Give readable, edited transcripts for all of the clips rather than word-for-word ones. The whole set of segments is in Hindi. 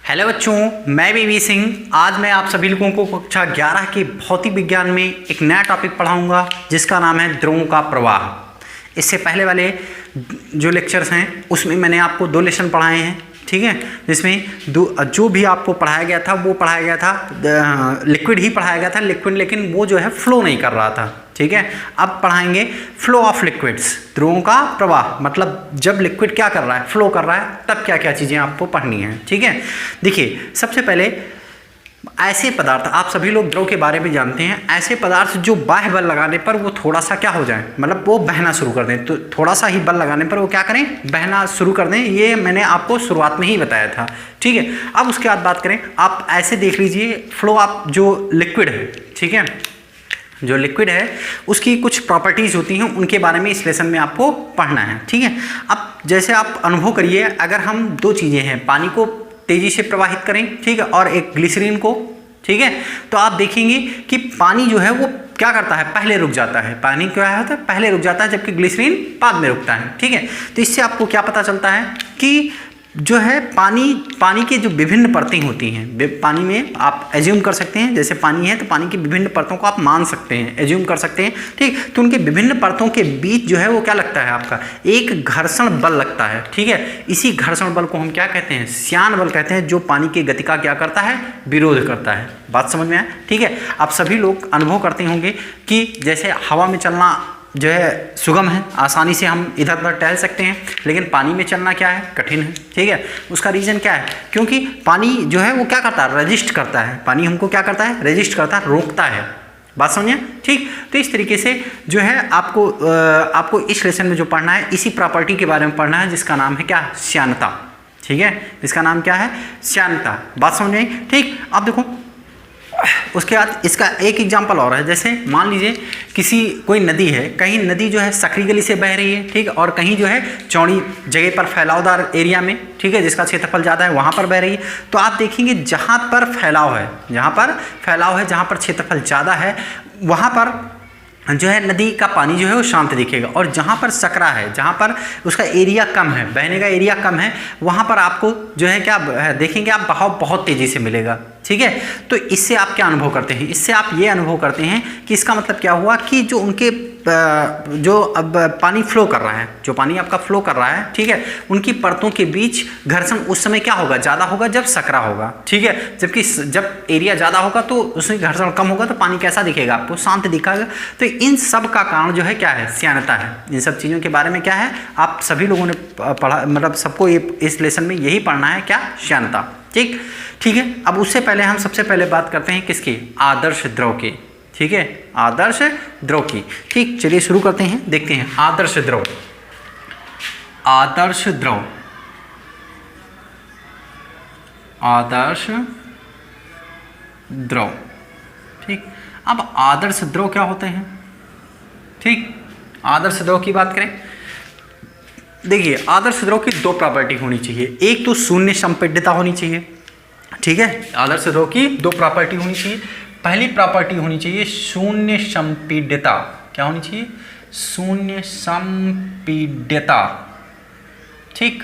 हेलो बच्चों, मैं बीवी सिंह। आज मैं आप सभी लोगों को कक्षा 11 के भौतिक विज्ञान में एक नया टॉपिक पढ़ाऊंगा जिसका नाम है द्रवों का प्रवाह। इससे पहले वाले जो लेक्चर्स हैं उसमें मैंने आपको 2 लेसन पढ़ाए हैं, ठीक है, जिसमें जो भी आपको पढ़ाया गया था वो पढ़ाया गया था लिक्विड ही पढ़ाया गया था, लिक्विड, लेकिन वो जो है फ्लो नहीं कर रहा था, ठीक है। अब पढ़ाएंगे फ्लो ऑफ लिक्विड्स, द्रवों का प्रवाह, मतलब जब लिक्विड क्या कर रहा है, फ्लो कर रहा है, तब क्या क्या चीज़ें आपको पढ़नी है, ठीक है। देखिए, सबसे पहले ऐसे पदार्थ, आप सभी लोग द्रव के बारे में जानते हैं, ऐसे पदार्थ जो बाह्य बल लगाने पर वो थोड़ा सा क्या हो जाए, मतलब वो बहना शुरू कर दें, तो थोड़ा सा ही बल लगाने पर वो क्या करें, बहना शुरू कर दें। ये मैंने आपको शुरुआत में ही बताया था, ठीक है। अब उसके बाद बात करें, आप ऐसे देख लीजिए फ्लो ऑफ जो लिक्विड है, ठीक है, जो लिक्विड है उसकी कुछ प्रॉपर्टीज़ होती हैं, उनके बारे में इस लेसन में आपको पढ़ना है, ठीक है। अब जैसे आप अनुभव करिए, अगर हम 2 चीज़ें हैं, पानी को तेज़ी से प्रवाहित करें, ठीक है, और एक ग्लिसरीन को, ठीक है, तो आप देखेंगे कि पानी जो है वो क्या करता है, पहले रुक जाता है। पानी क्या होता है, पहले रुक जाता है, जबकि ग्लिसरीन बाद में रुकता है, ठीक है। तो इससे आपको क्या पता चलता है कि जो है पानी के जो विभिन्न परतें होती हैं, पानी में आप एज्यूम कर सकते हैं, जैसे पानी है तो पानी की विभिन्न परतों को आप मान सकते हैं, एज्यूम कर सकते हैं, ठीक। तो उनके विभिन्न परतों के बीच जो है वो क्या लगता है, आपका एक घर्षण बल लगता है, ठीक है। इसी घर्षण बल को हम क्या कहते हैं, श्यान बल कहते हैं, जो पानी की गति का क्या करता है, विरोध करता है। बात समझ में आया, ठीक है। आप सभी लोग अनुभव करते होंगे कि जैसे हवा में चलना जो है सुगम है, आसानी से हम इधर उधर टहल सकते हैं, लेकिन पानी में चलना क्या है, कठिन है, ठीक है। उसका रीज़न क्या है, क्योंकि पानी जो है वो क्या करता है, रेजिस्ट करता है। पानी हमको क्या करता है, रेजिस्ट करता है, रोकता है। बात समझिए, ठीक। तो इस तरीके से जो है आपको इस लेसन में जो पढ़ना है, इसी प्रॉपर्टी के बारे में पढ़ना है, जिसका नाम है क्या, श्यानता, ठीक है। इसका नाम क्या है, श्यानता। बात समझ में, ठीक। अब देखो, उसके बाद इसका एक एग्जाम्पल और है, जैसे मान लीजिए कोई नदी है, कहीं नदी जो है सकरी गली से बह रही है, ठीक है, और कहीं जो है चौड़ी जगह पर फैलावदार एरिया में, ठीक है, जिसका क्षेत्रफल ज़्यादा है, वहाँ पर बह रही है। तो आप देखेंगे जहाँ पर फैलाव है, जहाँ पर क्षेत्रफल ज़्यादा है, वहाँ पर जो है नदी का पानी जो है वो शांत दिखेगा, और जहाँ पर सकरा है, जहाँ पर उसका एरिया कम है, बहने का एरिया कम है, वहाँ पर आपको जो है क्या देखेंगे, आप बहाव बहुत तेज़ी से मिलेगा, ठीक है। तो इससे आप क्या अनुभव करते हैं, इससे आप ये अनुभव करते हैं कि इसका मतलब क्या हुआ कि जो उनके जो अब पानी फ्लो कर रहा है, जो पानी आपका फ्लो कर रहा है, ठीक है, उनकी परतों के बीच घर्षण उस समय क्या होगा, ज़्यादा होगा जब सकरा होगा, ठीक है। जबकि जब एरिया ज़्यादा होगा तो उसमें घर्षण कम होगा, तो पानी कैसा दिखेगा, आपको शांत दिखेगा। तो इन सब का कारण जो है क्या है, श्यानता है। इन सब चीज़ों के बारे में क्या है, आप सभी लोगों ने पढ़ा, मतलब सबको इस लेसन में यही पढ़ना है, क्या, श्यानता, ठीक है। अब उससे पहले हम सबसे पहले बात करते हैं किसकी, आदर्श द्रव की, ठीक है, आदर्श द्रव की, ठीक। चलिए शुरू करते हैं, देखते हैं आदर्श द्रव। आदर्श द्रव, आदर्श द्रव, ठीक। अब आदर्श द्रव क्या होते हैं, ठीक। आदर्श द्रव की बात करें, देखिए आदर्श द्रव की 2 प्रॉपर्टी होनी चाहिए। एक तो शून्य संपीड्यता होनी चाहिए, ठीक है। आदर्श द्रव की 2 प्रॉपर्टी होनी चाहिए। पहली प्रॉपर्टी होनी चाहिए शून्य संपीड्यता। क्या होनी चाहिए, शून्य संपीड्यता, ठीक।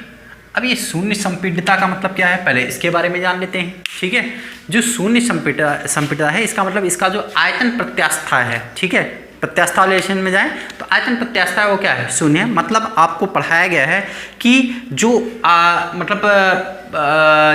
अब ये शून्य संपीड्यता का मतलब क्या है, पहले इसके बारे में जान लेते हैं, ठीक है। जो शून्य संपीड्यता है, इसका मतलब इसका जो आयतन प्रत्यास्था है, ठीक है, प्रत्यास्था लेशन में जाएं तो आयतन प्रत्यास्था है वो क्या है, शून्य। मतलब आपको पढ़ाया गया है कि जो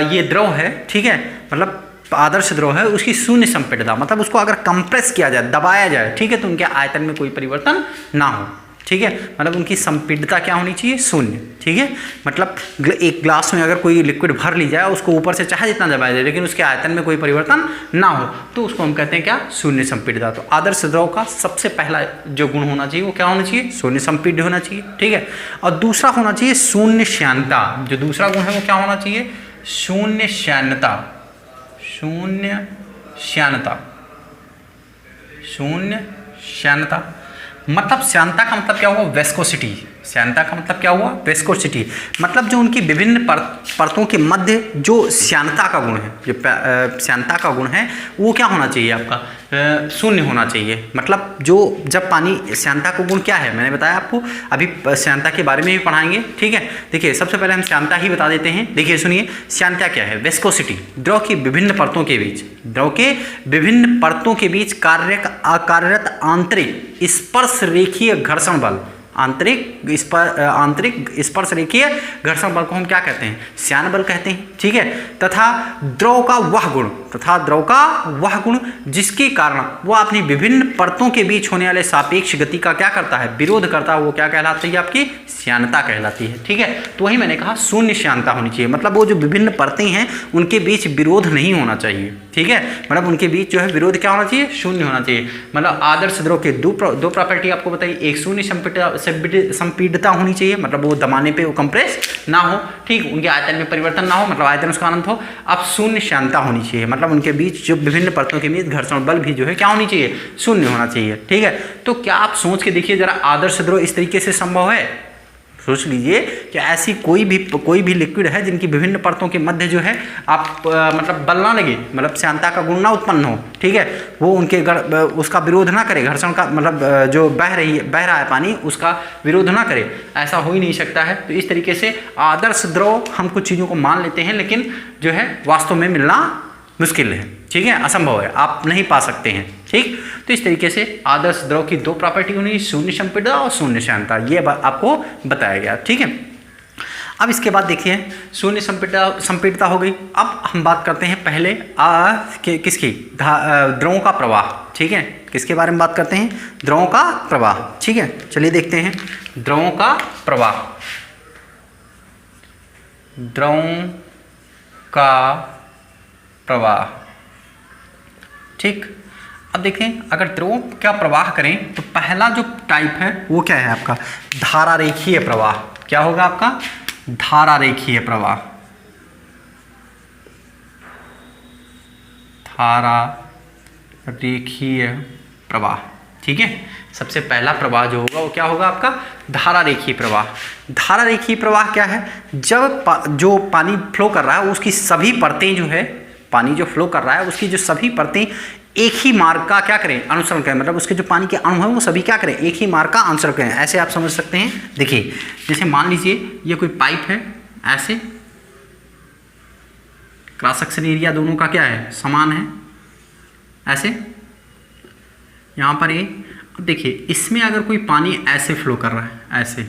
ये द्रव है, ठीक है, मतलब आदर्श द्रव है, उसकी शून्य संपीड्यता, मतलब उसको अगर कंप्रेस किया जाए, दबाया जाए, ठीक है, तो उनके आयतन में कोई परिवर्तन ना हो, ठीक है। मतलब उनकी संपीड्यता क्या होनी चाहिए, शून्य, ठीक है। मतलब एक ग्लास में अगर कोई लिक्विड भर ली जाए, उसको ऊपर से चाहे जितना दबाया जाए, लेकिन उसके आयतन में कोई परिवर्तन ना हो, तो उसको हम कहते हैं क्या, शून्य संपीड्यता। तो आदर्श द्रव का सबसे पहला जो गुण होना चाहिए वो क्या होना चाहिए, शून्य संपीड्य होना चाहिए, ठीक है। और दूसरा होना चाहिए शून्य श्यानता। जो दूसरा गुण है वो क्या होना चाहिए, शून्य श्यानता, शून्य श्यानता, शून्य श्यानता। मतलब श्यानता का मतलब क्या होगा, वेस्कोसिटी, श्यानता का मतलब क्या हुआ? विस्कोसिटी, मतलब जो उनकी विभिन्न परतों के मध्य जो श्यानता का गुण है, जो श्यानता का गुण है वो क्या होना चाहिए आपका? शून्य होना चाहिए। मतलब जो जब पानी, श्यानता का गुण क्या है मैंने बताया आपको, अभी श्यानता के बारे में भी पढ़ाएंगे, ठीक है। देखिए सबसे पहले हम श्यानता ही बता देते हैं। देखिए सुनिए, श्यानता क्या है? विस्कोसिटी, द्रव की विभिन्न परतों के बीच, द्रव के विभिन्न परतों के बीच कार्यरत आंतरिक स्पर्श रेखीय घर्षण बल, आंतरिक स्पर्श रेखीय घर्षण बल को हम क्या कहते हैं? श्यान बल कहते हैं, ठीक है। तथा द्रव का वह गुण जिसके कारण वह अपनी विभिन्न परतों के बीच होने वाले सापेक्ष गति का क्या करता है? विरोध करता है। वो क्या कहलाती है? आपकी श्यानता कहलाती है, ठीक है। तो वही मैंने कहा शून्य श्यानता होनी चाहिए, मतलब वो जो विभिन्न परतें हैं उनके बीच विरोध नहीं होना चाहिए, ठीक है। मतलब उनके बीच जो है विरोध क्या होना चाहिए? शून्य होना चाहिए। मतलब आदर्श द्रव के दो प्रॉपर्टी आपको बताइए, एक शून्य संपीडता होनी चाहिए, मतलब वो दबाने पे वो कंप्रेस ना हो, ठीक, उनके आयतन में परिवर्तन ना हो, मतलब आयतन उसका अनंत हो। अब शून्य श्यानता होनी चाहिए, मतलब उनके बीच जो विभिन्न परतों के बीच घर्षण बल भी जो है क्या होनी चाहिए? शून्य होना चाहिए, ठीक है। तो क्या आप सोच के देखिए जरा, आदर्श द्रव इस तरीके से संभव है? सोच लीजिए कि ऐसी कोई भी लिक्विड है जिनकी विभिन्न परतों के मध्य जो है आप मतलब बल ना लगे, मतलब श्यानता का गुण ना उत्पन्न हो, ठीक है, वो उनके उसका विरोध ना करे, घर्षण का मतलब जो बह रहा है पानी उसका विरोध ना करे, ऐसा हो ही नहीं सकता है। तो इस तरीके से आदर्श द्रव हम कुछ चीज़ों को मान लेते हैं, लेकिन जो है वास्तव में मिलना मुश्किल है, ठीक है, असंभव है, आप नहीं पा सकते हैं, ठीक। तो इस तरीके से आदर्श द्रव की दो प्रॉपर्टी होनी, शून्य संपीडता और शून्य श्यानता, ये आपको बताया गया, ठीक है। अब इसके बाद देखिए शून्य संपीडता हो गई। अब हम बात करते हैं पहले किसकी? द्रवों का प्रवाह, ठीक है। किसके बारे में बात करते हैं? द्रवों का प्रवाह, ठीक है। चलिए देखते हैं द्रवों का प्रवाह। द्रवों का प्रवाह, ठीक। अब देखें अगर द्रव का प्रवाह करें तो पहला जो टाइप है वो क्या है आपका? धारा रेखीय प्रवाह। क्या होगा आपका? धारा रेखीय प्रवाह। धारा रेखीय प्रवाह, ठीक है। सबसे पहला प्रवाह जो होगा वो क्या होगा आपका? धारा रेखीय प्रवाह। धारा रेखीय प्रवाह क्या है? जब जो पानी फ्लो कर रहा है उसकी सभी परतें जो है, पानी जो फ्लो कर रहा है उसकी जो सभी परतें एक ही मार्ग का क्या करें? अनुसरण करें, मतलब उसके जो पानी के अणु हैं वो सभी क्या करें? एक ही मार्ग का अनुसरण करें। ऐसे आप समझ सकते हैं। देखिए जैसे मान लीजिए ये कोई पाइप है, ऐसे क्रॉस सेक्शन एरिया दोनों का क्या है? समान है, ऐसे यहाँ पर ये। अब देखिए इसमें अगर कोई पानी ऐसे फ्लो कर रहा है, ऐसे,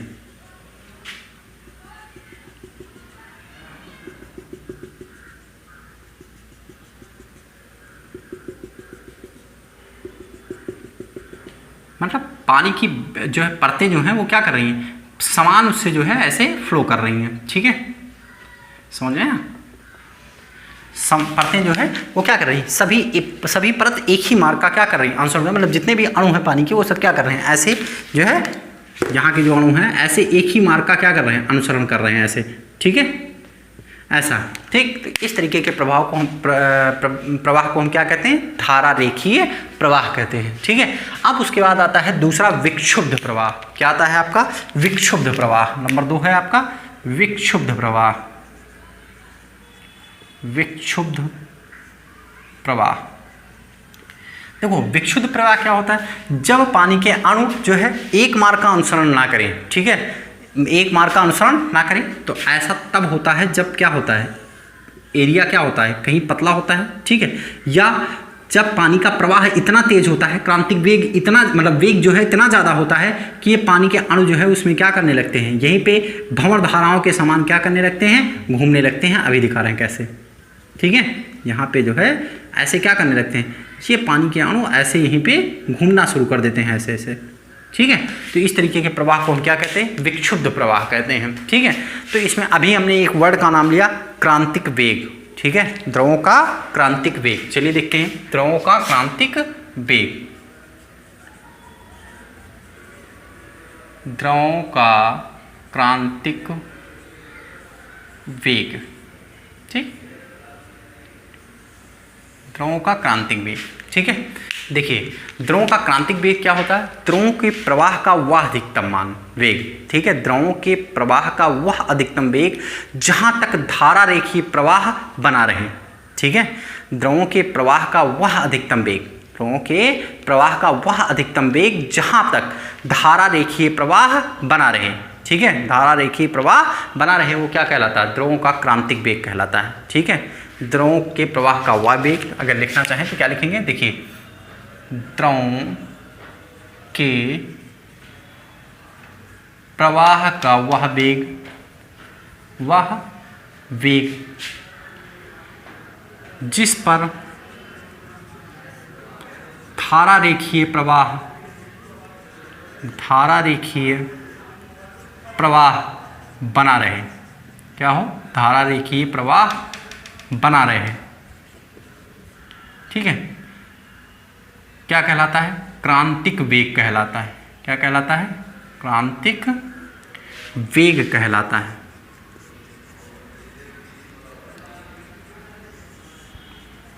मतलब पानी की जो है परतें जो हैं वो क्या कर रही हैं? समान उससे जो है ऐसे फ्लो कर रही हैं, ठीक है, समझ में? परतें जो है वो क्या कर रही हैं? सभी परत एक ही मार्ग का क्या कर रही हैं? अनुसरण, मतलब जितने भी अणु हैं पानी के वो सब क्या कर रहे हैं? ऐसे जो है यहाँ के जो अणु हैं ऐसे एक ही मार्ग का क्या कर रहे हैं? अनुसरण कर रहे हैं, ऐसे, ठीक है, ऐसा, ठीक। तो इस तरीके के प्रवाह को हम क्या कहते हैं? धारा रेखीय प्रवाह कहते हैं, ठीक है। अब उसके बाद आता है दूसरा विक्षुब्ध प्रवाह। क्या आता है आपका? विक्षुब्ध प्रवाह। नंबर 2 है आपका विक्षुब्ध प्रवाह। विक्षुब्ध प्रवाह, देखो विक्षुब्ध प्रवाह क्या होता है? जब पानी के अणु जो है एक मार्ग का अनुसरण ना करें, ठीक है, एक मार्ग का अनुसरण ना करें, तो ऐसा तब होता है जब क्या होता है? एरिया क्या होता है? कहीं पतला होता है, ठीक है, या जब पानी का प्रवाह इतना तेज होता है, क्रांतिक वेग इतना, मतलब वेग जो है इतना ज़्यादा होता है कि ये पानी के अणु जो है उसमें क्या करने लगते हैं? यहीं पे भंवर धाराओं के समान क्या करने लगते हैं? घूमने लगते हैं। अभी दिखा रहे हैं कैसे, ठीक है, यहाँ पे जो है ऐसे क्या करने लगते हैं? ये पानी के अणु ऐसे यहीं पे घूमना शुरू कर देते हैं, ऐसे ऐसे, ठीक है। तो इस तरीके के प्रवाह को हम क्या कहते हैं? विक्षुब्ध प्रवाह कहते हैं, ठीक है। तो इसमें अभी हमने एक वर्ड का नाम लिया, क्रांतिक वेग, ठीक है, द्रवों का क्रांतिक वेग। चलिए देखते हैं द्रवों का क्रांतिक वेग। द्रवों का क्रांतिक वेग, ठीक, द्रवों का क्रांतिक वेग, ठीक है। देखिए द्रवों का क्रांतिक वेग क्या होता है, द्रवों के प्रवाह का वह अधिकतम मान वेग, ठीक है, द्रवों के प्रवाह का वह अधिकतम वेग जहां तक धारा रेखीय प्रवाह बना रहे, ठीक है, द्रवों के प्रवाह का वह अधिकतम वेग, द्रवों के प्रवाह का वह अधिकतम वेग जहां तक धारा रेखीय प्रवाह बना रहे, ठीक है, धारा रेखीय प्रवाह बना रहे, वो क्या कहलाता है, द्रवों का क्रांतिक वेग कहलाता है, ठीक है। द्रवों के प्रवाह का वह वेग अगर लिखना चाहें तो क्या लिखेंगे, देखिए द्रवों के प्रवाह का वह वेग जिस पर धारा रेखीय प्रवाह बना रहे, क्या हो, धारा रेखीय प्रवाह बना रहे, ठीक है, क्या कहलाता है, क्रांतिक वेग कहलाता है, क्या कहलाता है, क्रांतिक वेग कहलाता है,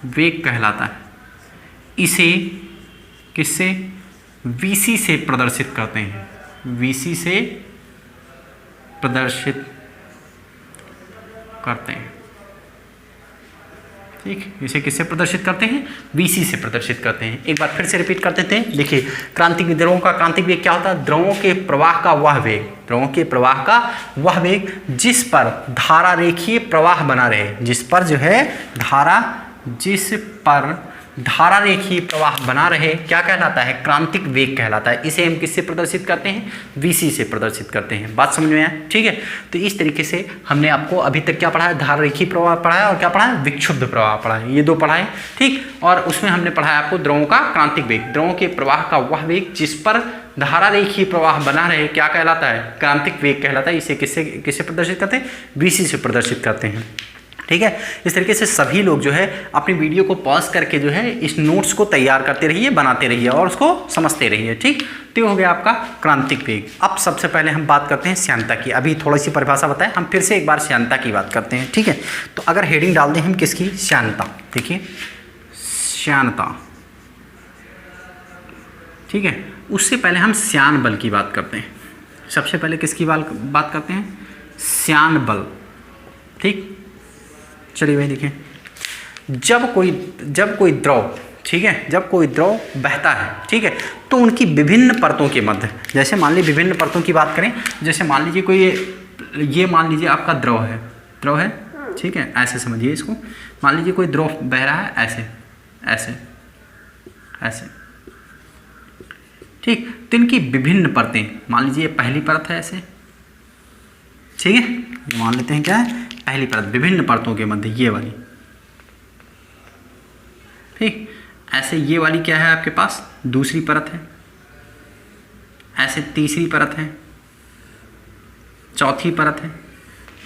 वेग कहलाता है। इसे किससे, Vc से प्रदर्शित करते हैं, Vc से प्रदर्शित करते हैं, ठीक, इसे किससे प्रदर्शित करते हैं, Vc से प्रदर्शित करते हैं। एक बार फिर से रिपीट कर देते हैं, देखिए क्रांतिक द्रवों का क्रांतिक वेग क्या होता है, द्रवों के प्रवाह का वह वेग, द्रवों के प्रवाह का वह वेग जिस पर धारा रेखीय प्रवाह बना रहे, जिस पर जो है धारा रेखीय प्रवाह बना रहे, क्या कहलाता है, क्रांतिक वेग कहलाता है। इसे हम किससे प्रदर्शित करते हैं, Vc से प्रदर्शित करते हैं। बात समझ में आया, ठीक है। तो इस तरीके से हमने आपको अभी तक क्या पढ़ा है, धारा रेखीय प्रवाह पढ़ा है और क्या पढ़ा है, विक्षुब्ध प्रवाह पढ़ा है, ये दो पढ़ा है, ठीक। और उसमें हमने पढ़ा है आपको द्रवों का क्रांतिक वेग, द्रवों के प्रवाह का वह वेग जिस पर धारा रेखीय प्रवाह बना रहे, क्या कहलाता है, क्रांतिक वेग कहलाता है। इसे किससे प्रदर्शित करते हैं, Vc से प्रदर्शित करते हैं, ठीक है। इस तरीके से सभी लोग जो है अपनी वीडियो को पॉज करके जो है इस नोट्स को तैयार करते रहिए, बनाते रहिए और उसको समझते रहिए, ठीक। तो ये हो गया आपका क्रांतिक वेग। अब सबसे पहले हम बात करते हैं श्यानता की। अभी थोड़ी सी परिभाषा बताएं, हम फिर से एक बार श्यानता की बात करते हैं, ठीक है। तो अगर हेडिंग डाल दें हम किसकी, श्यानता, देखिए श्यानता, ठीक है। उससे पहले हम श्यान बल की बात करते हैं। सबसे पहले किसकी बात करते हैं, श्यान बल, ठीक। चलिए भाई देखिए, जब कोई द्रव, ठीक है, जब कोई द्रव बहता है, ठीक है, तो उनकी विभिन्न परतों के मध्य, जैसे मान लीजिए विभिन्न परतों की बात करें, जैसे मान लीजिए कोई ये मान लीजिए आपका द्रव है, ठीक है, ऐसे समझिए इसको, मान लीजिए कोई द्रव बह रहा है ऐसे ऐसे ऐसे, ठीक। तो इनकी विभिन्न परतें, मान लीजिए पहली परत है ऐसे, ठीक है, मान लेते हैं क्या है, पहली परत, विभिन्न परतों के मध्य ये वाली, ठीक। ऐसे ये वाली क्या है आपके पास, दूसरी परत है, ऐसे तीसरी परत है, चौथी परत है,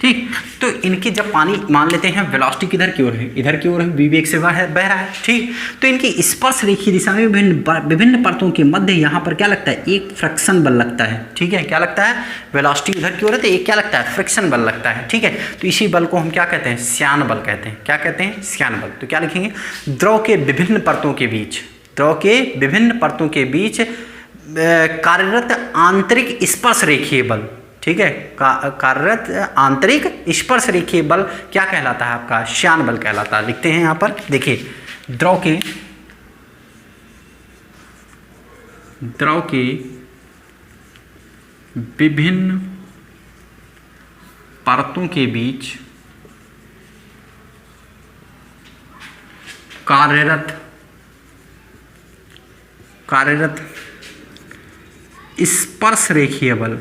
ठीक। तो इनकी जब पानी मान लेते हैं वेलोसिटी किधर की ओर है, इधर की ओर है, विवेक से बह रहा है, ठीक। तो इनकी स्पर्श रेखीय दिशा में विभिन्न परतों के मध्य यहाँ पर क्या लगता है, एक फ्रिक्शन बल लगता है, ठीक है। क्या लगता है, वेलोसिटी उधर की ओर है तो एक क्या लगता है, फ्रिक्शन बल लगता है, ठीक है। तो इसी बल को हम क्या कहते हैं, श्यान बल कहते हैं। क्या कहते हैं, श्यान बल। तो क्या लिखेंगे, द्रव के विभिन्न परतों के बीच कार्यरत आंतरिक स्पर्श रेखीय बल, ठीक है, कार्यरत आंतरिक स्पर्श रेखीय बल क्या कहलाता है आपका, श्यान बल कहलाता है। लिखते हैं यहाँ पर, देखिए द्रव के विभिन्न परतों के बीच कार्यरत स्पर्श रेखीय बल,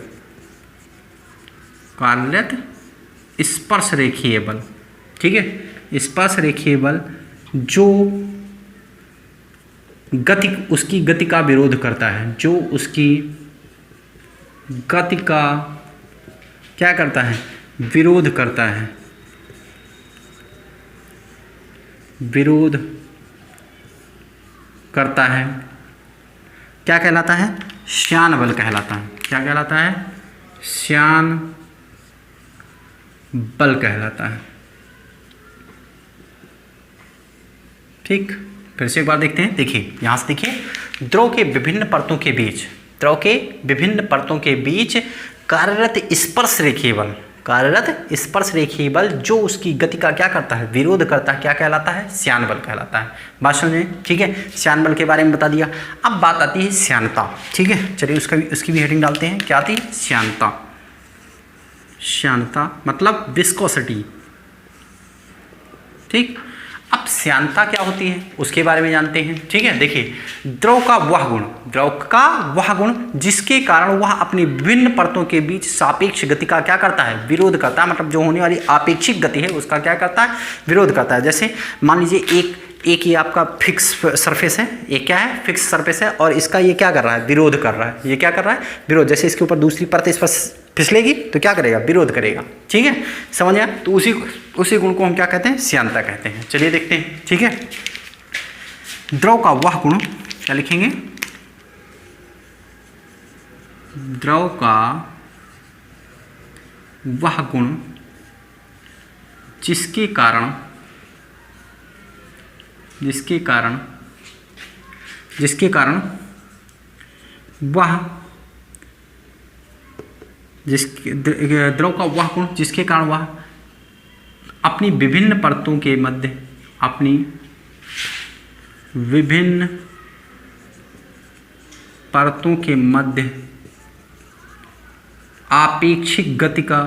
कार्यरत स्पर्श रेखीय बल, ठीक है, स्पर्श रेखीय बल जो उसकी गति का विरोध करता है, जो उसकी गति का क्या करता है, विरोध करता है, क्या कहलाता है, श्यान बल कहलाता है। क्या कहलाता है, श्यान बल कहलाता है, ठीक। फिर से एक बार देखते हैं। देखिए यहाँ से देखिए, द्रव के विभिन्न परतों के बीच, द्रव के विभिन्न परतों के बीच कार्यरत स्पर्श रेखीय बल, कार्यरत स्पर्श रेखीय बल जो उसकी गति का क्या करता है, विरोध करता है, क्या कहलाता है, श्यान बल कहलाता है। बात समझें, ठीक है। श्यान बल के बारे में बता दिया। अब बात आती है श्यानता, ठीक है। चलिए उसकी भी हेडिंग डालते हैं। क्या आती है, श्यानता। श्यानता मतलब विस्कोसिटी, ठीक। अब श्यानता क्या होती है उसके बारे में जानते हैं, ठीक है। देखिए, द्रव का वह गुण जिसके कारण वह अपनी विभिन्न परतों के बीच सापेक्ष गति का क्या करता है, विरोध करता है। मतलब जो होने वाली आपेक्षिक गति है उसका क्या करता है, विरोध करता है। जैसे मान लीजिए एक ये आपका फिक्स सरफेस है, ये क्या है, फिक्स सरफेस है, और इसका ये क्या कर रहा है, विरोध कर रहा है। ये क्या कर रहा है, विरोध। जैसे इसके ऊपर दूसरी परत इस पर फिसलेगी तो क्या करेगा, विरोध करेगा, ठीक है। समझ आया। तो उसी गुण को हम क्या कहते हैं, श्यानता कहते हैं। चलिए देखते हैं, ठीक है। द्रव का वह गुण, क्या लिखेंगे, द्रव का वह गुण जिसके कारण वह द्रव का वह गुण जिसके कारण वह अपनी विभिन्न परतों के मध्य आपेक्षिक गति का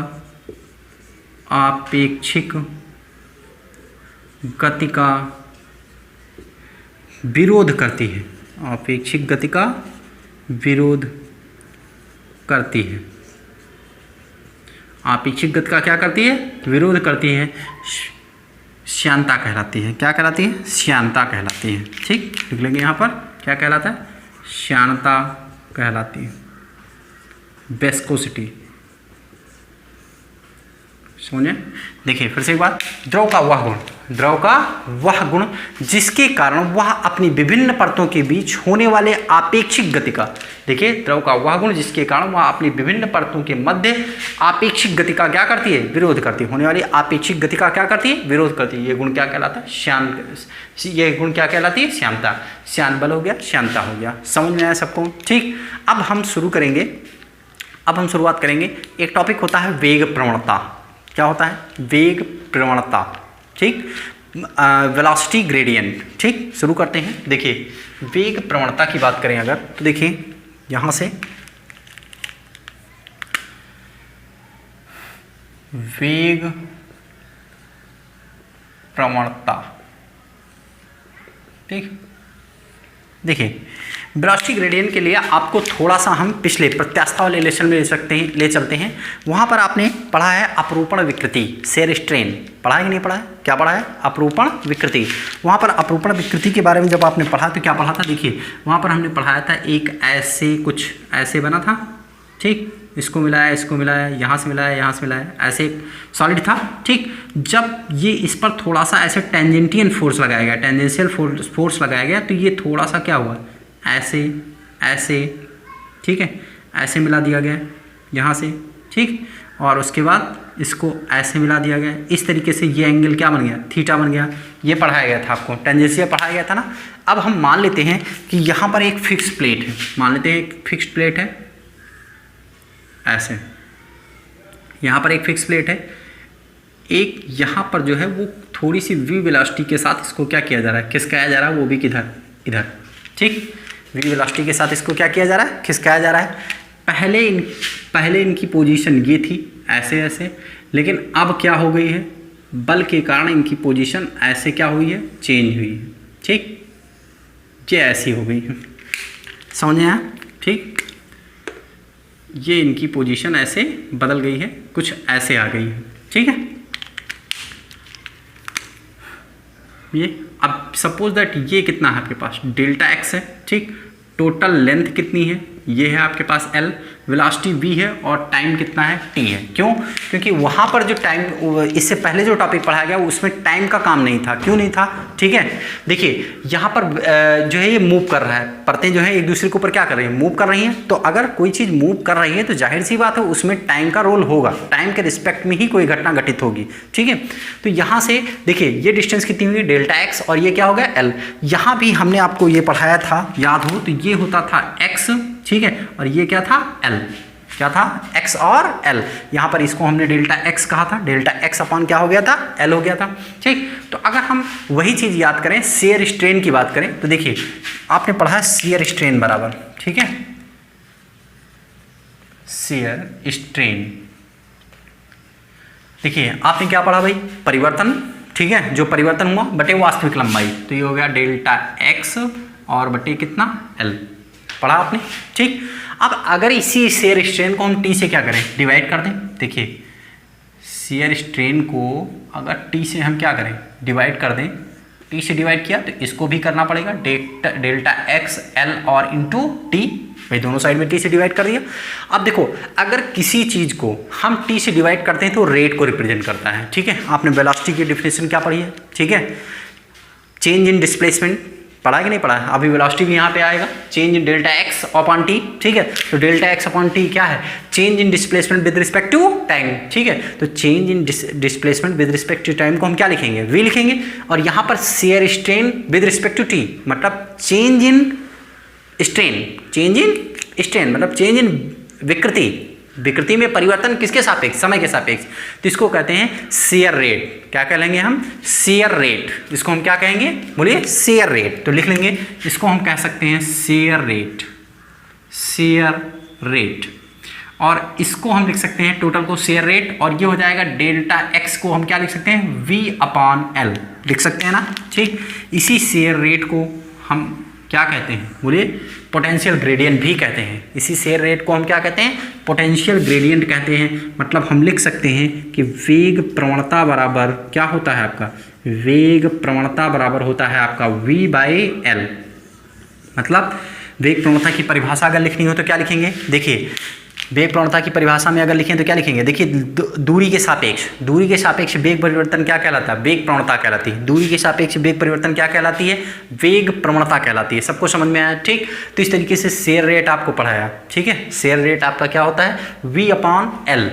विरोध करती है, आपेक्षिक गति का विरोध करती है। आपेक्षिक गति का क्या करती है, विरोध करती है, श्यानता कहलाती है। क्या कहलाती है, श्यानता कहलाती है, ठीक। लिख लेंगे यहाँ पर, क्या कहलाता है, श्यानता कहलाती है। विस्कोसिटी, समझे। देखिए फिर से एक बार, द्रव का वह गुण जिसके कारण वह अपनी विभिन्न परतों के बीच होने वाले आपेक्षिक गति का, देखिए, द्रव का वह गुण जिसके कारण वह अपनी विभिन्न परतों के मध्य आपेक्षिक गति का क्या करती है, विरोध करती है। होने वाली आपेक्षिक गति का क्या करती है, विरोध करती है। ये गुण क्या कहलाता है, ये गुण क्या कहलाती है, श्यानता। श्यान बल हो गया, श्यानता हो गया। समझ में आया सबको, ठीक। अब हम शुरुआत करेंगे। एक टॉपिक होता है वेग प्रवणता। क्या होता है, वेग प्रवणता, ठीक। वेलोसिटी ग्रेडियंट, ठीक। शुरू करते हैं। देखिए, वेग प्रवणता की बात करें अगर, तो देखिए यहाँ से वेग प्रवणता, ठीक। देखिए, वेलोसिटी ग्रेडियंट के लिए आपको थोड़ा सा हम पिछले प्रत्यास्था वाले लेसन में ले चलते हैं। वहाँ पर आपने पढ़ा है अपरूपण विकृति, शेयर स्ट्रेन, पढ़ा है कि नहीं पढ़ा है, क्या पढ़ा है, अपरूपण विकृति। वहाँ पर अपरूपण विकृति के बारे में जब आपने पढ़ा तो क्या पढ़ा था, देखिए वहाँ पर हमने पढ़ाया था, एक ऐसे कुछ ऐसे बना था, ठीक। इसको मिलाया, यहाँ से मिलाया, ऐसे सॉलिड था, ठीक। जब ये इस पर थोड़ा सा ऐसे टेंजेंशियल फोर्स लगाया गया तो ये थोड़ा सा क्या हुआ, ऐसे, ठीक है, ऐसे मिला दिया गया यहाँ से, ठीक। और उसके बाद इसको ऐसे मिला दिया गया। इस तरीके से ये एंगल क्या बन गया, थीटा बन गया। ये पढ़ाया गया था आपको, टेंजेंशियल पढ़ाया गया था ना। अब हम मान लेते हैं कि यहाँ पर एक फिक्स प्लेट है, मान लेते हैं एक फिक्स्ड प्लेट है, ऐसे यहाँ पर एक फिक्स प्लेट है। एक यहाँ पर जो है वो थोड़ी सी वी वेलोसिटी के साथ इसको क्या किया जा रहा है, खिसकाया जा रहा है, वो भी किधर, इधर, ठीक। वी वेलोसिटी के साथ इसको क्या किया जा रहा है, खिसकाया जा रहा है। पहले इनकी पोजीशन ये थी, ऐसे, लेकिन अब क्या हो गई है, बल के कारण इनकी पोजीशन ऐसे क्या हुई है, चेंज हुई है, ठीक। ये ऐसी हो गई है, समझ में आया, ठीक। ये इनकी पोजीशन ऐसे बदल गई है, कुछ ऐसे आ गई है, ठीक है। ये अब सपोज दैट ये कितना है आपके पास, डेल्टा एक्स है, ठीक। टोटल लेंथ कितनी है, ये है आपके पास L, वेलोसिटी v है और टाइम कितना है t है। क्यों? क्योंकि वहाँ पर जो टाइम, इससे पहले जो टॉपिक पढ़ाया गया उसमें टाइम का काम नहीं था। क्यों नहीं था? ठीक है, देखिए यहाँ पर जो है ये मूव कर रहा है, परतें जो है एक दूसरे के ऊपर क्या कर रही है, मूव कर रही हैं। तो अगर कोई चीज़ मूव कर रही है तो जाहिर सी बात है उसमें टाइम का रोल होगा, टाइम के रिस्पेक्ट में ही कोई घटना घटित होगी। ठीक है, तो यहाँ से देखिए ये डिस्टेंस कितनी हुई, डेल्टा x, और ये क्या हो गया L। यहाँ भी हमने आपको ये पढ़ाया था, याद हो तो ये होता था x, ठीक है, और ये क्या था L, क्या था x और L। यहाँ पर इसको हमने डेल्टा x कहा था, डेल्टा x अपॉन क्या हो गया था, L हो गया था। ठीक, तो अगर हम वही चीज़ याद करें, शेयर स्ट्रेन की बात करें तो देखिए आपने पढ़ा है शेयर स्ट्रेन बराबर, ठीक है, शेयर स्ट्रेन। देखिए आपने क्या पढ़ा भाई, परिवर्तन, ठीक है, जो परिवर्तन हुआ बटे वास्तविक लंबाई, तो ये हो गया डेल्टा x और बटे कितना L, पढ़ा आपने। ठीक, अब अगर इसी शेयर स्ट्रेन को हम t से क्या करें, डिवाइड कर दें। देखिए शेयर स्ट्रेन को अगर t से हम क्या करें, डिवाइड कर दें, t से डिवाइड किया तो इसको भी करना पड़ेगा, डेल्टा x L और इंटू t, भाई दोनों साइड में t से डिवाइड कर दिया। अब देखो अगर किसी चीज़ को हम t से डिवाइड करते हैं तो रेट को रिप्रेजेंट करता है। ठीक है, आपने वेलोसिटी की डेफिनेशन क्या पढ़ी है, ठीक है, चेंज इन डिस्प्लेसमेंट पढ़ा कि नहीं पढ़ा है, अभी वेलोसिटी भी यहाँ पे आएगा, change in delta x upon t। ठीक है, तो डेल्टा x अपॉन t क्या है, change in displacement with respect to time. ठीक है, तो change in displacement with respect to time को हम क्या लिखेंगे, v लिखेंगे, और यहाँ पर shear strain with respect to t मतलब change in strain, change in strain मतलब चेंज इन विकृति, विकृति में परिवर्तन किसके सापेक्ष, समय के सापेक्ष, तो इसको कहते हैं शेयर रेट। क्या कहेंगे हम, शेयर रेट, इसको हम क्या कहेंगे, बोलिए शेयर रेट। तो लिख लेंगे इसको हम कह सकते हैं शेयर रेट, शेयर रेट, और इसको हम लिख सकते हैं टोटल को शेयर रेट, और ये हो जाएगा डेल्टा x को हम क्या लिख सकते हैं, v अपॉन L लिख सकते हैं ना। ठीक, इसी शेयर रेट को हम क्या कहते हैं, बोलिए पोटेंशियल ग्रेडियंट भी कहते हैं। इसी शेयर रेट को हम क्या कहते हैं, पोटेंशियल ग्रेडियंट कहते हैं। मतलब हम लिख सकते हैं कि वेग प्रवणता बराबर क्या होता है आपका, वेग प्रवणता बराबर होता है आपका v बाई L। मतलब वेग प्रवणता की परिभाषा अगर लिखनी हो तो क्या लिखेंगे, देखिए वेग प्रवणता की परिभाषा में अगर लिखें तो क्या लिखेंगे, देखिए दूरी के सापेक्ष वेग परिवर्तन क्या कहलाता है, वेग प्रवणता कहलाती है। दूरी के सापेक्ष वेग परिवर्तन क्या कहलाती है, वेग प्रवणता कहलाती है। सबको समझ में आया। ठीक, तो इस तरीके से शेयर रेट आपको पढ़ाया। ठीक है, शेयर रेट आपका क्या होता है, v अपॉन L।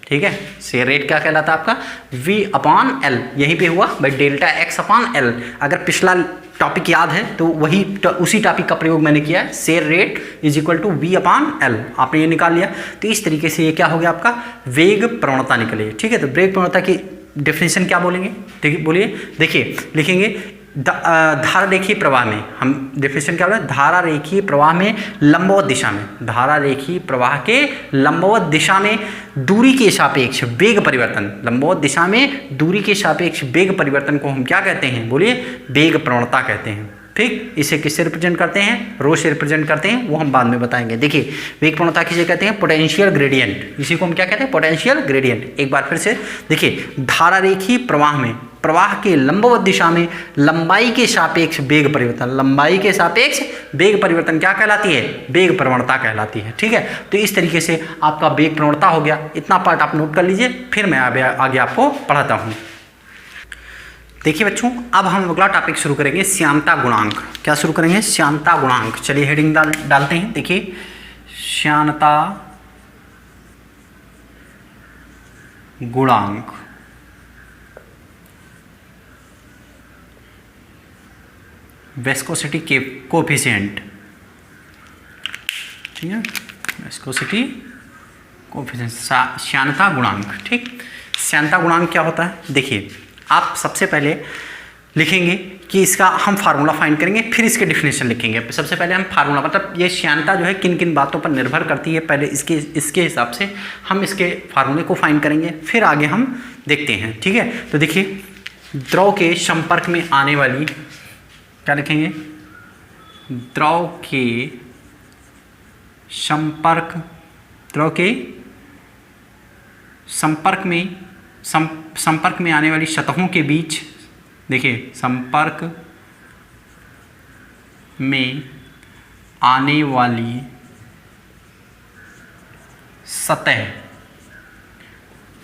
ठीक है, शेयर रेट क्या कहलाता है आपका, v अपॉन L, यहीं पे हुआ भाई डेल्टा x अपॉन L। अगर पिछला टॉपिक याद है तो वही उसी टॉपिक का प्रयोग मैंने किया है, shear rate is equal to v upon L, आपने ये निकाल लिया। तो इस तरीके से ये क्या हो गया आपका, वेग प्रवणता निकली। ठीक है, तो वेग प्रवणता की डेफिनेशन क्या बोलेंगे, देखिए बोलिए, देखिए लिखेंगे धारा रेखीय प्रवाह में, हम डेफिनेशन क्या बोले, धारा रेखीय प्रवाह में लंबवत दिशा में, धारा रेखीय प्रवाह के लंबवत दिशा में दूरी के सापेक्ष वेग परिवर्तन, लंबवत दिशा में दूरी के सापेक्ष वेग परिवर्तन को हम क्या कहते हैं, बोलिए वेग प्रवणता कहते हैं। ठीक, इसे किससे रिप्रेजेंट करते हैं, रो से रिप्रेजेंट करते हैं, वो हम बाद में बताएंगे। देखिए वेग प्रवणता किसे कहते हैं, पोटेंशियल ग्रेडियंट, इसी को हम क्या कहते हैं, पोटेंशियल ग्रेडियंट। एक बार फिर से देखिए, धारा रेखीय प्रवाह में प्रवाह के लंबवत दिशा में लंबाई के सापेक्ष वेग परिवर्तन, लंबाई के सापेक्ष वेग परिवर्तन क्या कहलाती है, वेग प्रवणता कहलाती है। ठीक है, तो इस तरीके से आपका वेग प्रवणता हो गया। इतना पार्ट आप नोट कर लीजिए, फिर मैं आगे आपको पढ़ाता हूँ। देखिए बच्चों, अब हम अगला टॉपिक शुरू करेंगे, श्यानता गुणांक। क्या शुरू करेंगे, श्यानता गुणांक। चलिए हेडिंग डालते हैं। देखिए श्यानता गुणांक, विस्कोसिटी के कोफिशिएंट। ठीक है, विस्कोसिटी कोफिशिएंट, श्यानता गुणांक। ठीक, श्यानता गुणांक क्या होता है, देखिए आप सबसे पहले लिखेंगे कि इसका हम फार्मूला फाइंड करेंगे, फिर इसके डिफिनेशन लिखेंगे। सबसे पहले हम फार्मूला, मतलब ये श्यानता जो है किन किन बातों पर निर्भर करती है, पहले इसके हिसाब से हम इसके फार्मूले को फाइंड करेंगे, फिर आगे हम देखते हैं। ठीक है, तो देखिए द्रव के संपर्क में आने वाली, क्या लिखेंगे, द्रव के संपर्क में आने वाली सतहों के बीच, देखिए संपर्क में आने वाली सतह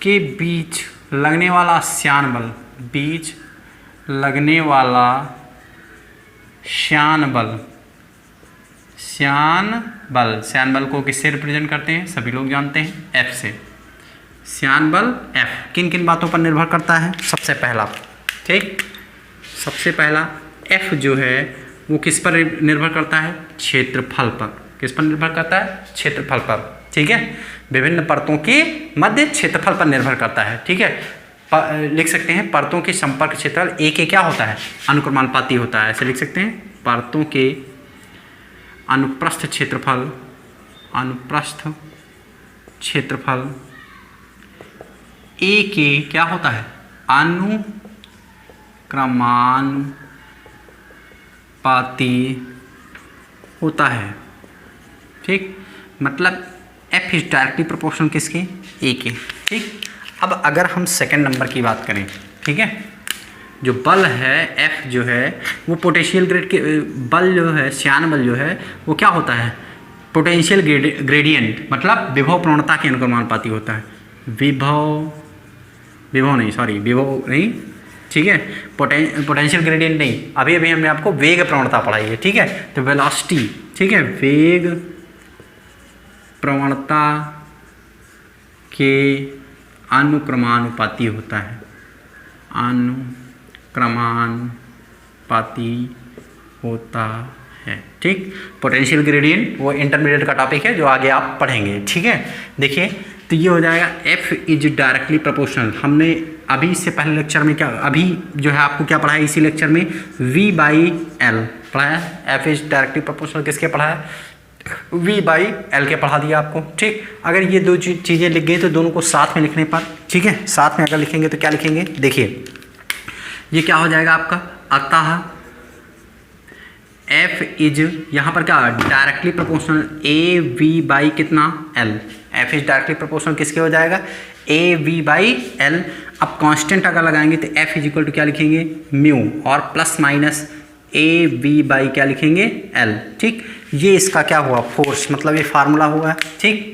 के बीच लगने वाला श्यान बल, बीच लगने वाला श्यान बल, श्यान बल को किससे रिप्रेजेंट करते हैं, सभी लोग जानते हैं, F से। श्यान बल F किन किन बातों पर निर्भर करता है, सबसे पहला, ठीक, सबसे पहला F जो है वो किस पर निर्भर करता है, क्षेत्रफल पर। किस पर निर्भर करता है, क्षेत्रफल पर, ठीक है। विभिन्न परतों के मध्य क्षेत्रफल पर निर्भर करता है, ठीक है। लिख सकते हैं परतों के संपर्क क्षेत्रफल ए के क्या होता है, अनुक्रमानुपाती होता है। ऐसे लिख सकते हैं परतों के अनुप्रस्थ क्षेत्रफल, अनुप्रस्थ क्षेत्रफल ए के क्या होता है, अनुक्रमानुपाती होता है, ठीक। मतलब F इज डायरेक्टली प्रोपोर्शनल किसके, ए के, ठीक। अब अगर हम सेकंड नंबर की बात करें, ठीक है, जो बल है F जो है वो पोटेंशियल ग्रेड के बल जो है, श्यान बल जो है वो क्या होता है, पोटेंशियल ग्रेडियंट, मतलब विभव प्रवणता के अनुक्रमानुपाती होता है। विभव नहीं, ठीक है, पोटेंशियल ग्रेडियंट नहीं, अभी हमने आपको वेग प्रवणता पढ़ाई है, ठीक है। तो वेलोसिटी, ठीक है, वेग प्रवणता के अनुक्रमानुपाती होता है, अनुक्रमानुपाती होता है, ठीक। पोटेंशियल ग्रेडियंट वो इंटरमीडिएट का टॉपिक है जो आगे आप पढ़ेंगे, ठीक है। देखिए तो ये हो जाएगा F इज डायरेक्टली प्रोपोर्शनल। हमने अभी इससे पहले लेक्चर में क्या, अभी जो है आपको क्या पढ़ाया, इसी लेक्चर में V/L पढ़ाया। F इज डायरेक्टली प्रोपोर्शनल किसके पढ़ाया, V/L के पढ़ा दिया आपको, ठीक। अगर ये दो चीज़ें लिख गई तो दोनों को साथ में लिखने पर, ठीक है, साथ में अगर लिखेंगे तो क्या लिखेंगे, देखिए ये क्या हो जाएगा आपका, अतः F इज यहाँ पर क्या डायरेक्टली प्रोपोर्शनल AV/ कितना L। F is directly proportional किसके हो जाएगा, AV/L। अब कांस्टेंट अगर लगाएंगे तो F इज इक्वल टू क्या लिखेंगे, म्यू, और प्लस माइनस AV/ क्या लिखेंगे, L, ठीक। ये इसका क्या हुआ, फोर्स, मतलब ये फार्मूला हुआ, ठीक।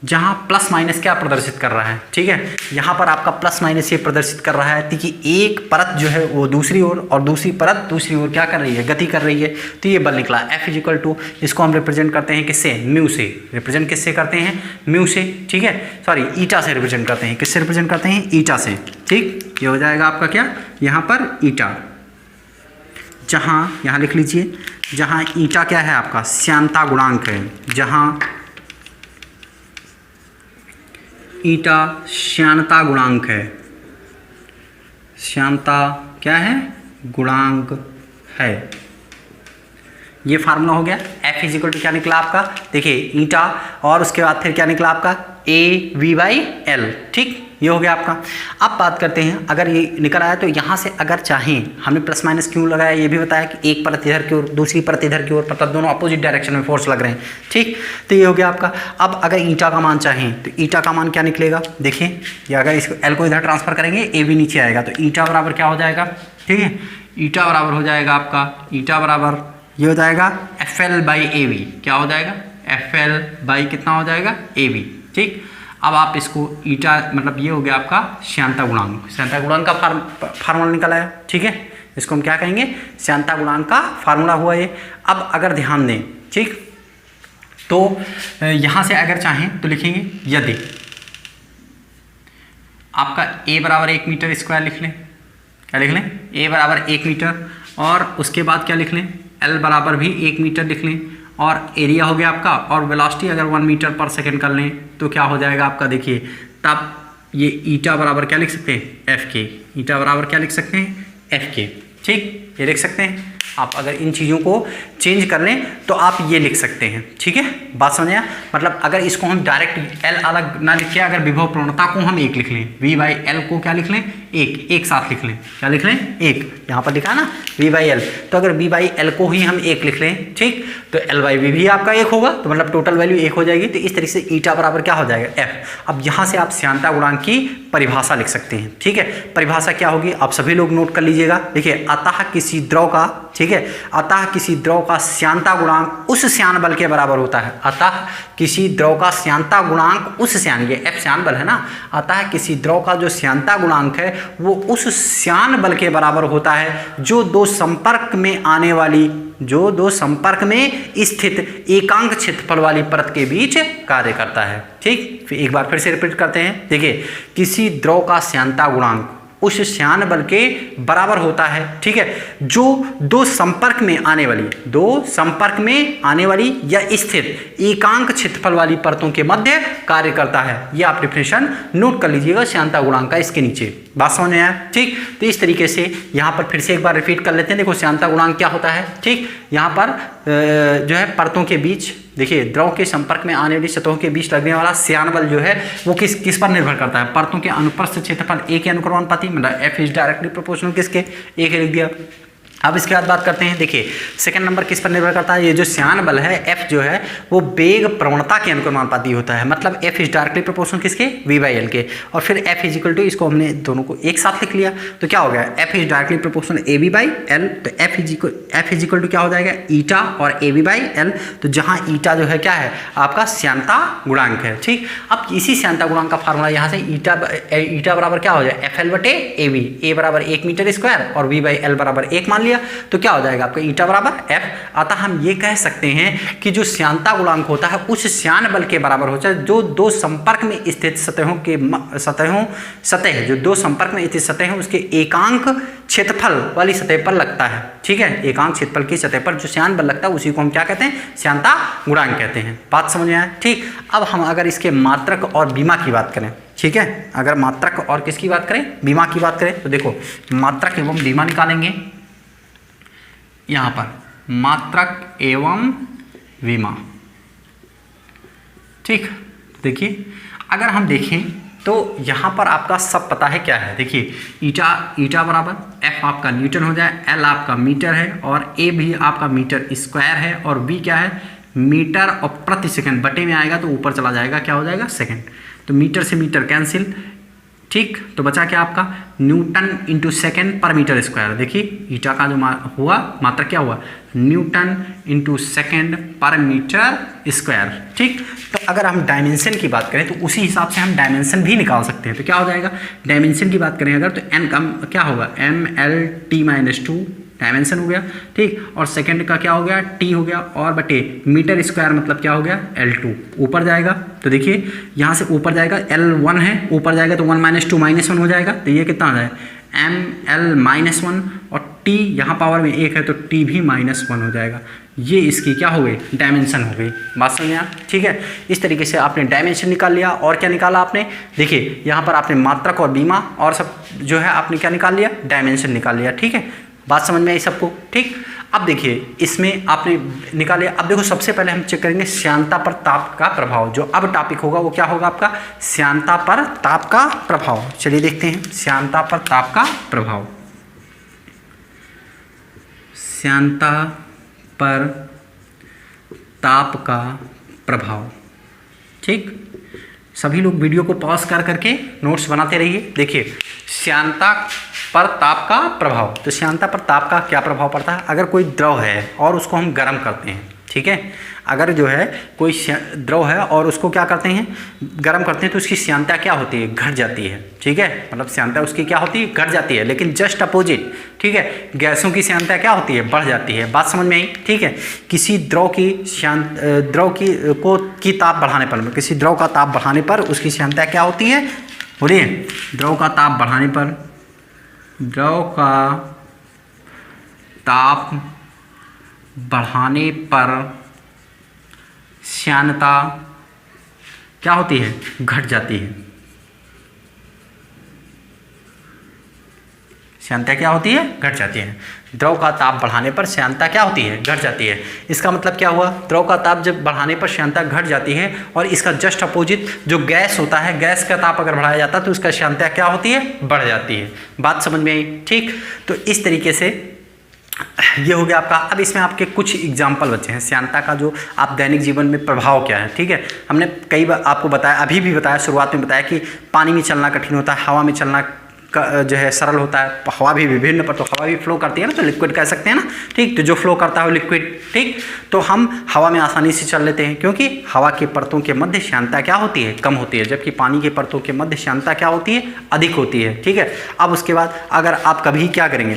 जहाँ प्लस माइनस क्या प्रदर्शित कर रहा है, ठीक है, यहाँ पर आपका प्लस माइनस ये प्रदर्शित कर रहा है कि एक परत जो है वो दूसरी ओर और दूसरी परत दूसरी ओर क्या कर रही है, गति कर रही है। तो ये बल निकला F इज इक्वल टू, इसको हम रिप्रेजेंट करते हैं किससे, म्यू से। रिप्रेजेंट किससे करते हैं, म्यू से, ठीक है, सॉरी ईटा से रिप्रेजेंट करते हैं। किससे रिप्रेजेंट करते हैं, ईटा से, ठीक। ये हो जाएगा आपका क्या, यहाँ पर ईटा, जहाँ यहाँ लिख लीजिए, जहाँ ईटा क्या है आपका श्यानता गुणांक है, जहाँ ईटा श्यानता गुणांक है, श्यानता क्या है, गुणांक है। ये फार्मूला हो गया। F इज इक्वल टू क्या निकला आपका, देखिए ईटा, और उसके बाद फिर क्या निकला आपका AV/L, ठीक। ये हो गया आपका। अब बात करते हैं, अगर ये निकल आया तो यहाँ से अगर चाहें, हमने प्लस माइनस क्यों लगाया ये भी बताया कि एक परत इधर की ओर दूसरी परत इधर की ओर, मतलब दोनों अपोजिट डायरेक्शन में फोर्स लग रहे हैं, ठीक। तो ये हो गया आपका। अब अगर ईटा का मान चाहें तो ईटा का मान क्या निकलेगा, देखिए ये अगर इसको L को इधर ट्रांसफर करेंगे AV नीचे आएगा, तो ईटा बराबर क्या हो जाएगा, ठीक है, ईटा बराबर हो जाएगा आपका, ईटा बराबर ये हो जाएगा FL/AV, क्या हो जाएगा, FL/ कितना हो जाएगा, AV, ठीक। अब आप इसको ईटा, मतलब ये हो गया आपका श्यानता गुणांक, श्यानता गुणांक का फार्मूला निकल आया, ठीक है। इसको हम क्या कहेंगे, श्यानता गुणांक का फार्मूला हुआ ये। अब अगर ध्यान दें, ठीक, तो यहाँ से अगर चाहें तो लिखेंगे, यदि आपका A बराबर 1 मीटर स्क्वायर लिख लें, क्या लिख लें, A बराबर 1 मीटर, और उसके बाद क्या लिख लें, L बराबर भी 1 मीटर लिख लें, और एरिया हो गया आपका, और वेलोसिटी अगर 1 मीटर पर सेकेंड कर लें तो क्या हो जाएगा आपका, देखिए तब ये ईटा बराबर क्या लिख सकते हैं, F के, ईटा बराबर क्या लिख सकते हैं, F के, ठीक। ये लिख सकते हैं आप। अगर इन चीज़ों को चेंज कर लें तो आप ये लिख सकते हैं, ठीक है, बात समझे। मतलब अगर इसको हम डायरेक्ट L अलग ना लिख के, अगर विभव प्रवणता को हम एक लिख लें, V/L को क्या लिख लें, एक साथ लिख लें। क्या लिख लें? एक। यहाँ पर लिखा है ना V/L, तो अगर V/L को ही हम एक लिख लें, ठीक, तो L/V भी आपका एक होगा, तो मतलब टोटल वैल्यू एक हो जाएगी। तो इस तरीके से ईटा बराबर क्या हो जाएगा? F। अब यहाँ से आप श्यानता गुणांक की परिभाषा लिख सकते हैं, ठीक है। परिभाषा क्या होगी आप सभी लोग नोट कर लीजिएगा। देखिए, अतः किसी द्रव का, ठीक है, अतः किसी द्रव का श्यानता गुणांक उस श्यान बल के बराबर होता है। अतः किसी द्रव का श्यानता गुणांक उस श्यान, ये F श्यान बल है ना, अतः किसी द्रव का जो श्यानता गुणांक है वो उस श्यान बल के बराबर होता है जो दो संपर्क में आने वाली, जो दो संपर्क में स्थित एकांक क्षेत्रफल वाली परत के बीच कार्य करता है, ठीक। फिर एक बार फिर से रिपीट करते हैं। देखिए, किसी द्रव का श्यानता गुणांक उस श्यान बल के बराबर होता है, ठीक है, जो दो संपर्क में आने वाली, दो संपर्क में आने वाली या स्थित एकांक क्षेत्रफल वाली परतों के मध्य कार्य करता है। ये आप डिफिनेशन नोट कर लीजिएगा श्यानता गुणांक का इसके नीचे। बात समझ में आया, ठीक। तो इस तरीके से यहाँ पर फिर से एक बार रिपीट कर लेते हैं। देखो, श्यानता गुणांक क्या होता है, ठीक। यहाँ पर जो है परतों के बीच, देखिए, द्रव के संपर्क में आने वाली सतहों के बीच लगने वाला श्यान बल जो है वो किस पर निर्भर करता है? परतों के अनुप्रस्थ क्षेत्रफल ए के अनुक्रमानुपाती, मतलब F इज डायरेक्टली प्रोपोर्शनल किसके? ए के लिख दिया। अब इसके बाद बात करते हैं। देखिए, सेकंड नंबर किस पर निर्भर करता है? ये जो श्यान बल है F जो है वो वेग प्रवणता के अनुक्रमानुपाती होता है, मतलब F इज डायरेक्टली प्रोपोर्शनल किसके? V/L के। और फिर F इज इक्वल टू, इसको हमने दोनों को एक साथ लिख लिया, तो क्या हो गया? F is directly proportional AB/L, तो F इज इक्वल टू क्या हो जाएगा? ईटा और AB/L, तो जहाँ ईटा जो है क्या है? आपका श्यानता गुणांक है, ठीक। अब इसी श्यानता गुणांक का फार्मूला यहाँ से ईटा बराबर क्या हो जाए? FL/AB, A बराबर 1 मीटर स्क्वायर और V/L बराबर 1 मान लिया, तो क्या हो जाएगा आपका? ईटा बराबर F। अतः हम ये कह सकते हैं कि जो श्यानता गुणांक होता है उस श्यान बल के बराबर होता है जो दो संपर्क में स्थित सतह जो दो संपर्क में स्थित सतह है उसके एकांक क्षेत्रफल वाली सतह पर लगता है, ठीक है। एकांक क्षेत्रफल की सतह पर जो श्यान बल लगता है उसी को हम क्या कहते हैं? श्यानता गुणांक कहते हैं। बात समझ में आया, ठीक। अब हम अगर इसके मात्रक और बीमा की बात करें, ठीक है, अगर मात्रक और किसकी बात करें? बीमा की बात करें, तो देखो, मात्रक एवं बीमा निकालेंगे। यहाँ पर मात्रक एवं विमा, ठीक। देखिए, अगर हम देखें तो यहाँ पर आपका सब पता है क्या है। देखिए, ईटा बराबर F आपका न्यूटन हो जाए, L आपका मीटर है और A भी आपका मीटर स्क्वायर है और V क्या है? मीटर और प्रति सेकंड, बटे में आएगा तो ऊपर चला जाएगा, क्या हो जाएगा? सेकंड। तो मीटर से मीटर कैंसिल, ठीक। तो बचा क्या आपका? न्यूटन इंटू सेकेंड पर मीटर स्क्वायर। देखिए, ईटा का जो हुआ मात्रा क्या हुआ? न्यूटन इंटू सेकेंड पर मीटर स्क्वायर, ठीक। तो अगर हम डायमेंशन की बात करें तो उसी हिसाब से हम डायमेंशन भी निकाल सकते हैं। तो क्या हो जाएगा? डायमेंशन की बात करें अगर, तो n का क्या होगा? MLT-2 डायमेंशन हो गया, ठीक। और सेकंड का क्या हो गया? T हो गया, और बटे मीटर स्क्वायर मतलब क्या हो गया? L2 ऊपर जाएगा। तो देखिए, यहाँ से ऊपर जाएगा, L1 है, ऊपर जाएगा तो 1 - 2 -1 हो जाएगा, तो ये कितना आ जाए? ML-1, और T यहाँ पावर में 1 है तो T भी -1 हो जाएगा। ये इसकी क्या हो गई? डायमेंशन हो गई। बात समझ में आया, ठीक है। इस तरीके से आपने डायमेंशन निकाल लिया। और क्या निकाला आपने? देखिए, यहाँ पर आपने मात्रक और बीमा और सब जो है आपने क्या निकाल लिया? डायमेंशन निकाल लिया, ठीक है। बात समझ में आई सबको, ठीक। अब देखिए, इसमें आपने निकाले। अब देखो, सबसे पहले हम चेक करेंगे श्यानता पर ताप का प्रभाव। जो अब टॉपिक होगा वो क्या होगा आपका? श्यानता पर ताप का प्रभाव। चलिए देखते हैं श्यानता पर ताप का प्रभाव। श्यानता पर ताप का प्रभाव, ठीक। सभी लोग वीडियो को पॉज कर करके नोट्स बनाते रहिए। देखिए, श्यानता पर ताप का प्रभाव। तो श्यानता पर ताप का क्या प्रभाव पड़ता है? अगर कोई द्रव है और उसको हम गर्म करते हैं, ठीक है, अगर जो है कोई द्रव है और उसको क्या करते हैं? गर्म करते हैं, तो उसकी श्यानता क्या होती है? घट जाती है, ठीक है। मतलब श्यानता उसकी क्या होती है? घट जाती है। लेकिन जस्ट अपोजिट, ठीक है, गैसों की श्यानता क्या होती है? बढ़ जाती है। बात समझ में आई, ठीक है। किसी द्रव की ताप बढ़ाने पर, किसी द्रव का ताप बढ़ाने पर उसकी श्यानता क्या होती है? बोलिए, द्रव का ताप बढ़ाने पर, द्रव का ताप बढ़ाने पर श्यानता क्या होती है? घट जाती है। श्यानता क्या होती है? घट जाती है। द्रव का ताप बढ़ाने पर श्यानता क्या होती है? घट जाती है। इसका मतलब क्या हुआ? द्रव का ताप जब बढ़ाने पर श्यानता घट जाती है और इसका जस्ट अपोजिट जो गैस होता है, गैस का ताप अगर बढ़ाया जाता है तो उसका श्यानता क्या होती है? बढ़ जाती है। बात समझ में आई? ठीक, तो इस तरीके से ये हो गया आपका। अब इसमें आपके कुछ एग्जाम्पल बचे हैं श्यानता का, जो आप दैनिक जीवन में प्रभाव क्या है। ठीक है, हमने कई बार आपको बताया, अभी भी बताया, शुरुआत में बताया कि पानी में चलना कठिन होता है, हवा में चलना जो है सरल होता है। हवा भी विभिन्न पर, तो हवा भी फ्लो करती है ना, तो लिक्विड कह सकते हैं ना। ठीक, तो जो फ्लो करता है वो लिक्विड। ठीक, तो हम हवा में आसानी से चल लेते हैं क्योंकि हवा के परतों के मध्य श्यानता क्या होती है? कम होती है, जबकि पानी के परतों के मध्य श्यानता क्या होती है? अधिक होती है। ठीक है, अब उसके बाद अगर आप कभी क्या करेंगे,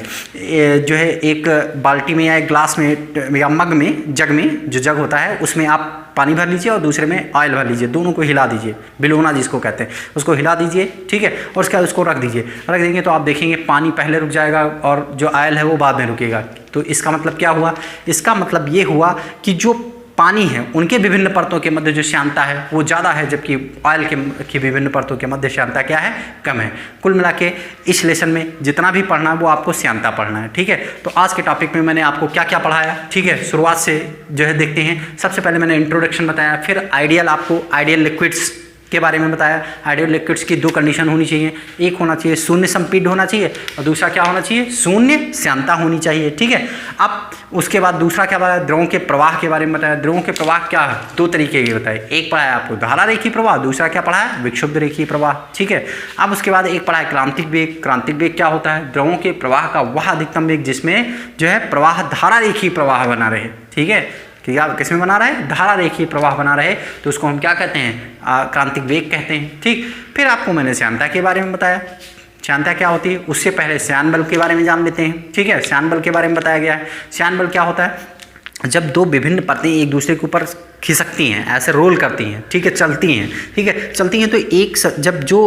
जो है एक बाल्टी में या एक ग्लास में या मग में, जग में, जो जग होता है उसमें आप पानी भर लीजिए और दूसरे में ऑयल भर लीजिए, दोनों को हिला दीजिए, बिलोना जिसको कहते हैं, उसको हिला दीजिए। ठीक है, और उसके बाद उसको रख दीजिए। रख देंगे तो आप देखेंगे पानी पहले रुक जाएगा और जो ऑयल है वो बाद में रुकेगा। तो इसका मतलब क्या हुआ? इसका मतलब ये हुआ कि जो पानी है उनके विभिन्न परतों के मध्य जो श्यानता है वो ज़्यादा है, जबकि ऑयल की विभिन्न परतों के मध्य श्यानता क्या है? कम है। कुल मिला के इस लेसन में जितना भी पढ़ना है वो आपको श्यानता पढ़ना है। ठीक है, तो आज के टॉपिक में मैंने आपको क्या क्या पढ़ाया, ठीक है, शुरुआत से जो है देखते हैं। सबसे पहले मैंने इंट्रोडक्शन बताया, फिर आइडियल लिक्विड्स के बारे में बताया। आइडियल लिक्विड्स की दो कंडीशन होनी चाहिए, एक होना चाहिए शून्य संपीड्य होना चाहिए और दूसरा क्या होना चाहिए? शून्य श्यानता होनी चाहिए। ठीक है, अब उसके बाद दूसरा क्या बताया? द्रवों के प्रवाह के बारे में बताया। द्रवों के प्रवाह क्या है? दो तरीके के बताए, एक पढ़ाया आपको धारा रेखीय प्रवाह, दूसरा क्या पढ़ाया? विक्षुब्ध रेखीय प्रवाह। ठीक है, अब उसके बाद एक पढ़ाया क्रांतिक वेग। क्रांतिक वेग क्या होता है? द्रवों के प्रवाह का वह अधिकतम वेग जिसमें जो है प्रवाह धारा रेखीय प्रवाह बना रहे। ठीक है, कि आप किस में बना रहे? धारा रेखीय प्रवाह बना रहे, तो उसको हम क्या कहते हैं? क्रांतिक वेग कहते हैं। ठीक, फिर आपको मैंने श्यानता के बारे में बताया। श्यानता क्या होती है? उससे पहले श्यान बल के बारे में जान लेते हैं। ठीक है, श्यान बल के बारे में बताया गया है। श्यान बल क्या होता है? जब दो विभिन्न परतें एक दूसरे के ऊपर खिसकती हैं, ऐसे रोल करती हैं, ठीक है, चलती हैं, ठीक है, चलती हैं, तो जब जो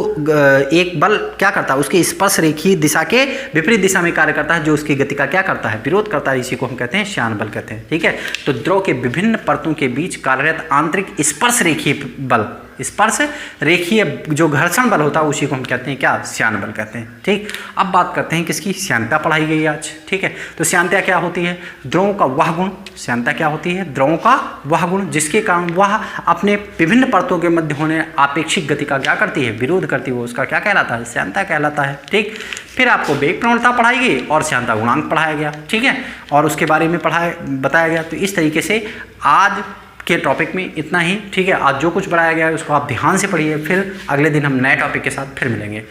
एक बल क्या करता है? उसके स्पर्श रेखीय दिशा के विपरीत दिशा में कार्य करता है, जो उसकी गति का क्या करता है? विरोध करता है। इसी को हम कहते हैं श्यान बल कहते हैं। ठीक है, तो द्रव के विभिन्न परतों के बीच कार्यरत आंतरिक स्पर्श रेखीय बल, स्पर्श रेखीय जो घर्षण बल होता है उसी को हम कहते हैं क्या? श्यान बल कहते हैं। ठीक, अब बात करते हैं किसकी? श्यानता पढ़ाई गई आज। ठीक है, तो श्यानता क्या होती है? द्रवों का वह गुण। श्यानता क्या होती है? द्रवों का वह गुण जिसके कारण वह अपने विभिन्न परतों के मध्य होने आपेक्षिक गति का क्या करती है? विरोध करती है। वो उसका क्या कहलाता है? श्यानता कहलाता है। ठीक, फिर आपको वेग प्रवणता पढ़ाई गई और श्यानता गुणांक पढ़ाया गया। ठीक है, और उसके बारे में बताया गया। तो इस तरीके से आज के टॉपिक में इतना ही। ठीक है, आज जो कुछ पढ़ाया गया है उसको आप ध्यान से पढ़िए, फिर अगले दिन हम नए टॉपिक के साथ फिर मिलेंगे।